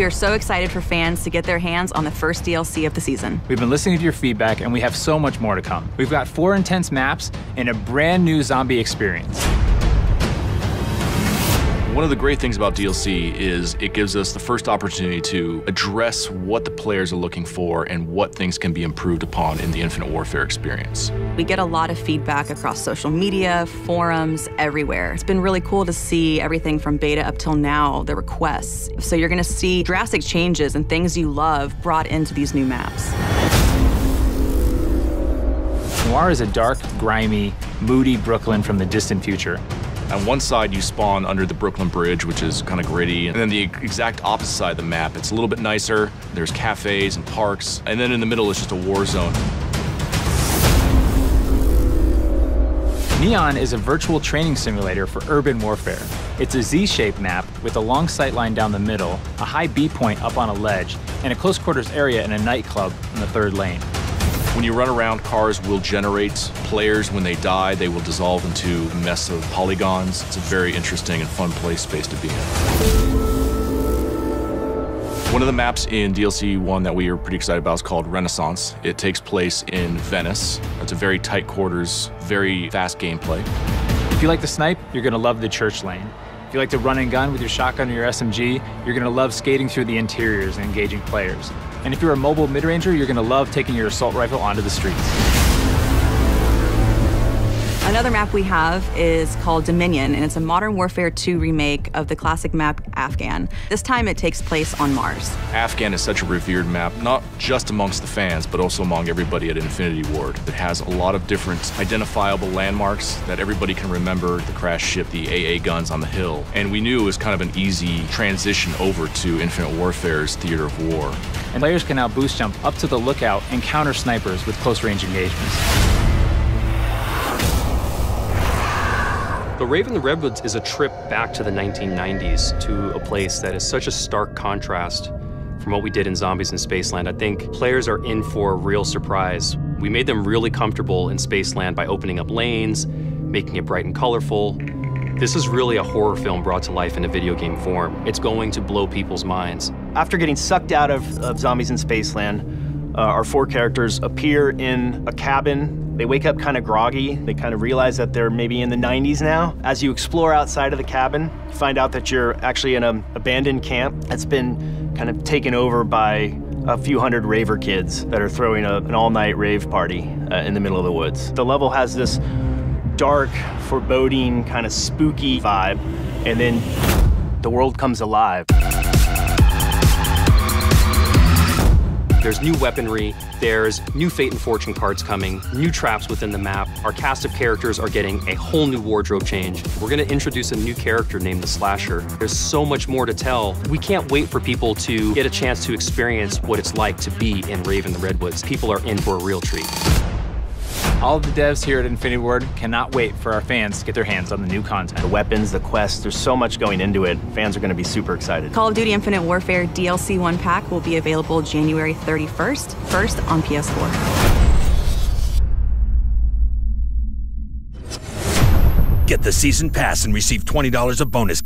We are so excited for fans to get their hands on the first DLC of the season. We've been listening to your feedback, and we have so much more to come. We've got 4 intense maps and a brand new zombie experience. One of the great things about DLC is it gives us the first opportunity to address what the players are looking for and what things can be improved upon in the Infinite Warfare experience. We get a lot of feedback across social media, forums, everywhere. It's been really cool to see everything from beta up till now, the requests. So you're gonna see drastic changes and things you love brought into these new maps. Noir is a dark, grimy, moody Brooklyn from the distant future. On one side, you spawn under the Brooklyn Bridge, which is kind of gritty. And then the exact opposite side of the map, it's a little bit nicer. There's cafes and parks. And then in the middle is just a war zone. Neon is a virtual training simulator for urban warfare. It's a Z-shaped map with a long sight line down the middle, a high B point up on a ledge, and a close quarters area in a nightclub in the 3rd lane. When you run around, cars will generate players. When they die, they will dissolve into a mess of polygons. It's a very interesting and fun space to be in. One of the maps in DLC 1 that we are pretty excited about is called Renaissance. It takes place in Venice. It's a very tight quarters, very fast gameplay. If you like to snipe, you're gonna love the church lane. If you like to run and gun with your shotgun or your SMG, you're gonna love skating through the interiors and engaging players. And if you're a mobile mid-ranger, you're gonna love taking your assault rifle onto the streets. Another map we have is called Dominion, and it's a Modern Warfare 2 remake of the classic map Afghan. This time it takes place on Mars. Afghan is such a revered map, not just amongst the fans, but also among everybody at Infinity Ward. It has a lot of different identifiable landmarks that everybody can remember: the crash ship, the AA guns on the hill. And we knew it was kind of an easy transition over to Infinite Warfare's theater of war. And players can now boost jump up to the lookout and counter snipers with close range engagements. The Rave and the Redwoods is a trip back to the 1990s, to a place that is such a stark contrast from what we did in Zombies in Spaceland. I think players are in for a real surprise. We made them really comfortable in Spaceland by opening up lanes, making it bright and colorful. This is really a horror film brought to life in a video game form. It's going to blow people's minds. After getting sucked out of Zombies in Spaceland, our 4 characters appear in a cabin. They wake up kind of groggy. They kind of realize that they're maybe in the 90s now. As you explore outside of the cabin, you find out that you're actually in an abandoned camp that's been kind of taken over by a few hundred raver kids that are throwing an all-night rave party in the middle of the woods. The level has this dark, foreboding, kind of spooky vibe, and then the world comes alive. There's new weaponry, there's new Fate and Fortune cards coming, new traps within the map. Our cast of characters are getting a whole new wardrobe change. We're gonna introduce a new character named the Slasher. There's so much more to tell. We can't wait for people to get a chance to experience what it's like to be in Rave and the Redwoods. People are in for a real treat. All of the devs here at Infinity Ward cannot wait for our fans to get their hands on the new content. The weapons, the quests, there's so much going into it. Fans are gonna be super excited. Call of Duty Infinite Warfare DLC 1 pack will be available January 31st, first on PS4. Get the season pass and receive $20 of bonus